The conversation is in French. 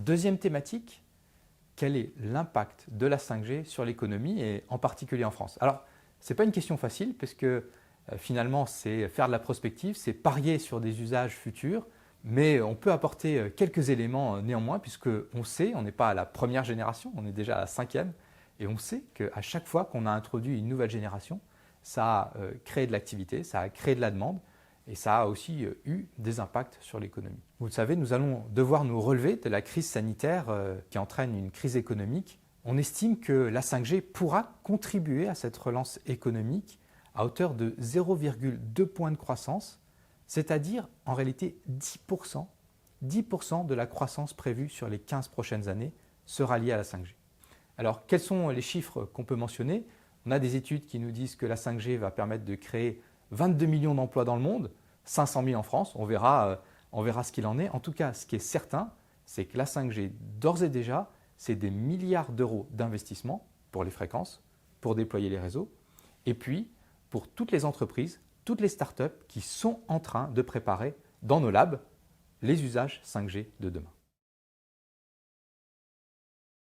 Deuxième thématique, quel est l'impact de la 5G sur l'économie et en particulier en France? Alors, ce n'est pas une question facile parce que finalement, c'est faire de la prospective, c'est parier sur des usages futurs, mais on peut apporter quelques éléments néanmoins puisqu'on sait, on n'est pas à la première génération, on est déjà à la 5e, et on sait qu'à chaque fois qu'on a introduit une nouvelle génération, ça a créé de l'activité, ça a créé de la demande, et ça a aussi eu des impacts sur l'économie. Vous le savez, nous allons devoir nous relever de la crise sanitaire qui entraîne une crise économique. On estime que la 5G pourra contribuer à cette relance économique à hauteur de 0,2 points de croissance, c'est-à-dire en réalité 10%. 10% de la croissance prévue sur les 15 prochaines années sera liée à la 5G. Alors, quels sont les chiffres qu'on peut mentionner? On a des études qui nous disent que la 5G va permettre de créer 22 millions d'emplois dans le monde, 500 000 en France, on verra ce qu'il en est. En tout cas, ce qui est certain, c'est que la 5G, d'ores et déjà, c'est des milliards d'euros d'investissement pour les fréquences, pour déployer les réseaux, et puis pour toutes les entreprises, toutes les startups qui sont en train de préparer dans nos labs les usages 5G de demain.